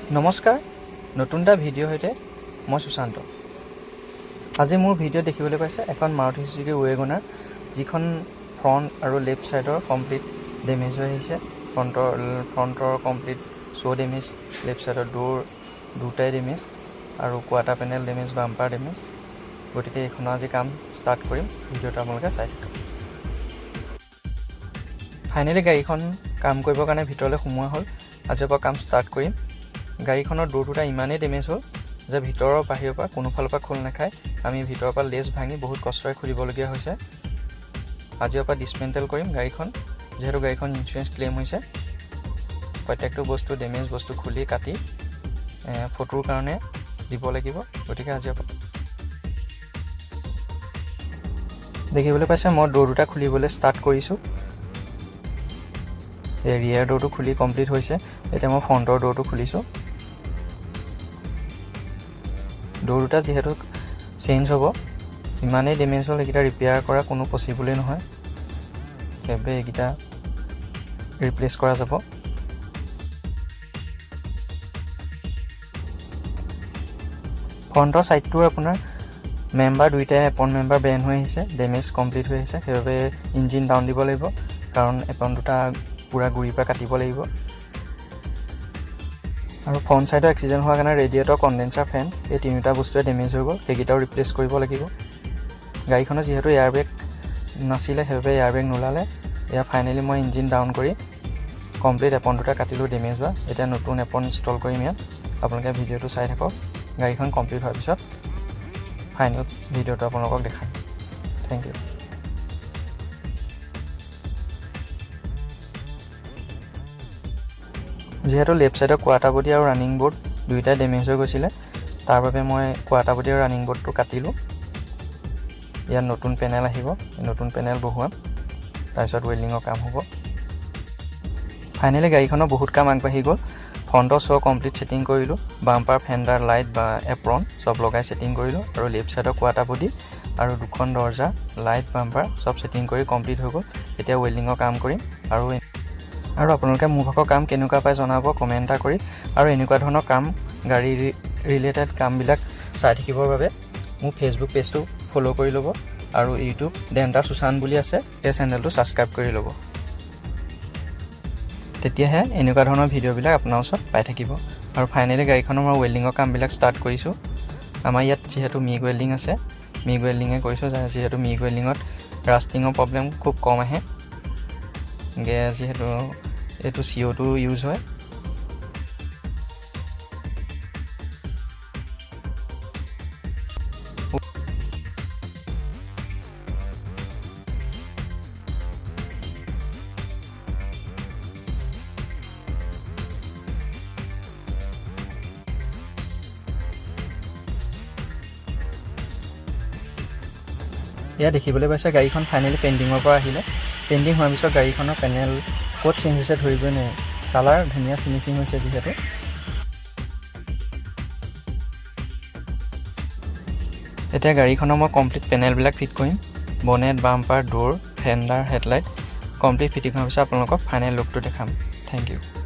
নমস্কাৰ নতুন এটা ভিডিঅ' হৈতে মই সুশান্ত আজি মোৰ ভিডিঅ' দেখিবলৈ পাইছে এখন মাৰুতি সুজুকি wagonr যিখন ফ্ৰণ্ট আৰু লেফট সাইডৰ কমপ্লিট ডেমেজ হৈ আহিছে ফ্ৰণ্টৰ কমপ্লিট শো ডেমেজ লেফট সাইডৰ ডোৰ দুটাই ডেমেজ আৰু quarter panel damage bumper damage গতিকে এইখন আজি কাম ষ্টাৰ্ট কৰিম ভিডিঅ'টো আপোনালোকে চাই থাকক ফাইনেলি গাড়ীখন কাম কৰিবৰ কাৰণে ভিতৰলৈ সোমোৱা হ'ল আজিৰ পৰা কাম ষ্টাৰ্ট কৰিম গাড়ীখনৰ ডোৰ দুটা ইমানেই ডেমেজ হ'ল যে ভিতৰৰ বাহিৰৰ পৰা কোনো ফালৰ পৰা খোল নাখায় আমি ভিতৰৰ পৰা লেজ ভাঙি বহুত কষ্টৰে খুলিবলগীয়া হৈছে আজিৰ পৰা ডিসমেন্টেল কৰিম গাড়ীখন যেহেতু গাড়ীখন ইন্স্যুৰেন্স ক্লেম হৈছে প্ৰত্যেকটো বস্তু ডেমেজ বস্তু খুলি কাটি ফটোৰ কাৰণে দিব লাগিব গতিকে আজি দেখিবলৈ পাইছে মই ডোৰ দুটা খুলিবলৈ ষ্টাৰ্ট কৰিছো এই ৰিয়াৰ ডোৰটো খুলি কমপ্লিট হৈছে এতিয়া মই ফ্ৰণ্টৰ ডোৰটো খুলিছো ডোৰ দুটা যেহেতু চেঞ্জ হ'ব ইমানেই ডেমেজ হ'ল এইকেইটা ৰিপেয়াৰ কৰা কোনো পসিবলই নহয় কেবে এইকেইটা ৰিপ্লেচ কৰা যাব ফ্ৰণ্টৰ সাইডটো আপোনাৰ মেম্বাৰ দুইটা Appron মেম্বাৰ বেন হৈ আহিছে ডেমেজ কমপ্লিট হৈ আহিছে সেইবাবে ইঞ্জিন ডাউন দিব লাগিব কাৰণ Appron দুটা পুৰা গুৰি পৰা কাটিব লাগিব আৰু ফ্ৰণ্ট সাইডৰ এক্সিডেন্ট হোৱাৰ কাৰণে ৰেডিয়েটৰ condancer ফেন এই তিনিটা বস্তুৱে ডেমেজ হৈ গ'ল সেইকেইটাও ৰিপ্লেচ কৰিব লাগিব গাড়ীখনৰ যেহেতু এয়াৰবেগ নাছিলে সেইবাবে এয়াৰবেগ নোলালে এয়া ফাইনেলি মই ইঞ্জিন ডাউন কৰি কমপ্লিট Appron দুটা কাটিলো ডেমেজ হোৱা এতিয়া নতুন Appron ইনষ্টল কৰিম ইয়াত আপোনালোকে ভিডিঅ'টো চাই থাকক গাড়ীখন কমপ্লিট হোৱাৰ পিছত ফাইনেল ভিডিঅ'টো আপোনালোকক দেখাম থ্যাংক ইউ যেহেতু লেফট সাইডৰ কোৱাটাৰ বডি আৰু ৰানিং বোৰ্ড দুইটা ডেমেজ হৈ গৈছিলে তাৰ বাবে মই কোৱাটাৰ বডি আৰু ৰানিং বোৰ্ডটো কাটিলো ইয়াত নতুন পেনেল আহিব নতুন পেনেল বহুৱাম তাৰপিছত ওয়েল্ডিংৰ কাম হ'ব ফাইনেলি গাড়ীখনৰ বহুত কাম আগবাঢ়ি গ'ল ফ্ৰণ্টৰ শো কমপ্লিট সেটিং কৰিলো বাম্পাৰ ফেন্ডাৰ লাইট বা Appron সব লগাই সেটিং কৰিলো আৰু লেফট সাইডৰ কোৱাটাৰ বডি আৰু দুখন দৰজা লাইট বাম্পাৰ সব সেটিং কৰি কমপ্লিট হৈ গ'ল এতিয়া ওয়েল্ডিংৰ কাম কৰিম আৰু আপোনালোকে মোৰ ভাগৰ কাম কেনেকুৱা পাই জনাব কমেন্ট কৰি আৰু এনেকুৱা ধৰণৰ কাম গাড়ী ৰিলেটেড কামবিলাক চাই থাকিবৰ বাবে মোৰ ফেসবুক পেজটো ফলো কৰি ল'ব আৰু ইউটিউব ডেন্টাৰ সুশান্ত বুলি আছে এই চেনেলটো সাবস্ক্ৰাইব কৰি ল'ব তেতিয়াহে এনেকুৱা ধৰণৰ ভিডিঅ'বিলাক আপোনাৰ ওচৰত পাই থাকিব আৰু ফাইনেলি গাড়ীখনৰ মই ওয়েল্ডিংৰ কামবিলাক ষ্টাৰ্ট কৰিছো আমাৰ ইয়াত যেহেতু মিগ ওয়েল্ডিং আছে মিগ ওয়েল্ডিঙে কৰিছো যেহেতু মিগ ওয়েল্ডিঙত ৰাষ্টিঙৰ প্ৰবলেম খুব কম আহে যেহেতু এইটো CO2 ইউজ হয় এয়া দেখিবলৈ পাইছে গাড়ীখন ফাইনেলি পেইণ্টিঙৰ পৰা আহিলে পেইণ্টিং হোৱাৰ পিছত গাড়ীখনৰ পেনেল ক'ত চেঞ্জ হৈছে ধৰিবই নোৱাৰে কালাৰ ধুনীয়া ফিনিচিং হৈছে যিহেতু এতিয়া গাড়ীখনৰ মই কমপ্লিট পেনেলবিলাক ফিট কৰিম bonnet bumper door fender headlight complete fitting হোৱাৰ পিছত আপোনালোকক ফাইনেল লুকটো দেখাম থ্যাংক ইউ